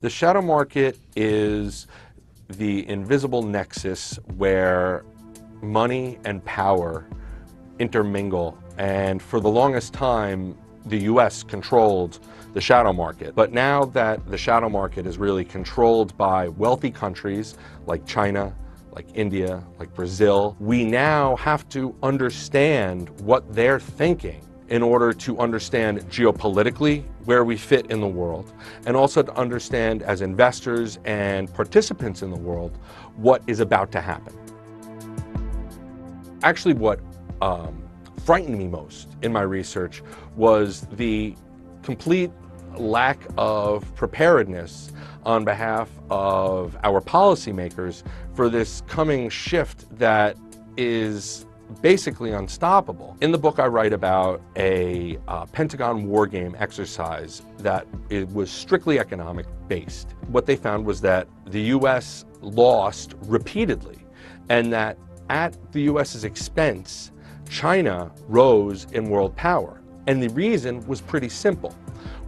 The shadow market is the invisible nexus where money and power intermingle, and for the longest time the US controlled the shadow market. But now that the shadow market is really controlled by wealthy countries like China, like India, like Brazil, we now have to understand what they're thinking in order to understand geopolitically where we fit in the world, and also to understand as investors and participants in the world what is about to happen. Actually, what frightened me most in my research was the complete lack of preparedness on behalf of our policymakers for this coming shift that is basically unstoppable. In the book, I write about a Pentagon war game exercise that it was strictly economic based. What they found was that the US lost repeatedly, and that at the US's expense, China rose in world power. And the reason was pretty simple.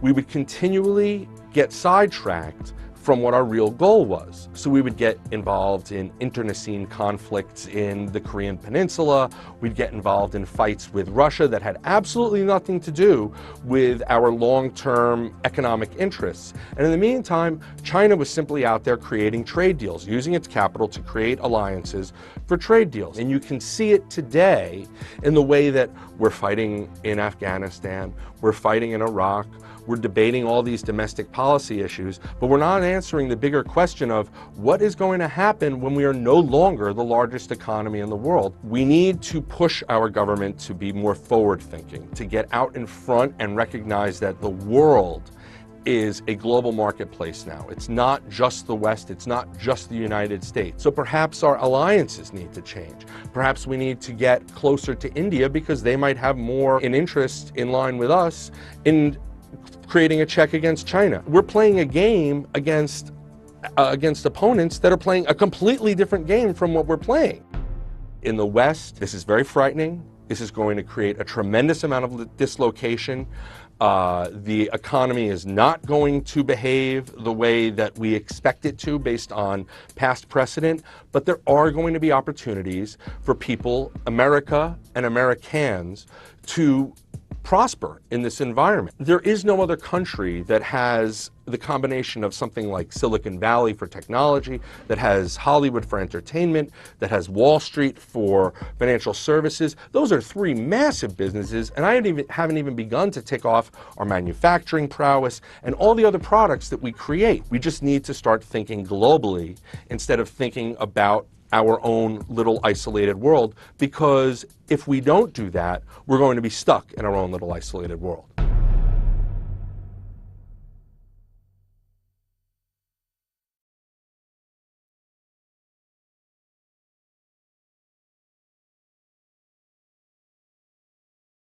We would continually get sidetracked from what our real goal was. So we would get involved in internecine conflicts in the Korean Peninsula. We'd get involved in fights with Russia that had absolutely nothing to do with our long-term economic interests. And in the meantime, China was simply out there creating trade deals, using its capital to create alliances for trade deals. And you can see it today in the way that we're fighting in Afghanistan, we're fighting in Iraq, we're debating all these domestic policy issues, but we're not answering the bigger question of what is going to happen when we are no longer the largest economy in the world. We need to push our government to be more forward-thinking, to get out in front and recognize that the world is a global marketplace now. It's not just the West, it's not just the United States. So perhaps our alliances need to change. Perhaps we need to get closer to India because they might have more an interest in line with us in creating a check against China. We're playing a game against opponents that are playing a completely different game from what we're playing. In the West, this is very frightening. This is going to create a tremendous amount of dislocation. The economy is not going to behave the way that we expect it to based on past precedent, but there are going to be opportunities for people, America and Americans, to prosper in this environment. There is no other country that has the combination of something like Silicon Valley for technology, that has Hollywood for entertainment, that has Wall Street for financial services. Those are three massive businesses, and I haven't even begun to tick off our manufacturing prowess and all the other products that we create. We just need to start thinking globally instead of thinking about our own little isolated world, because if we don't do that, we're going to be stuck in our own little isolated world.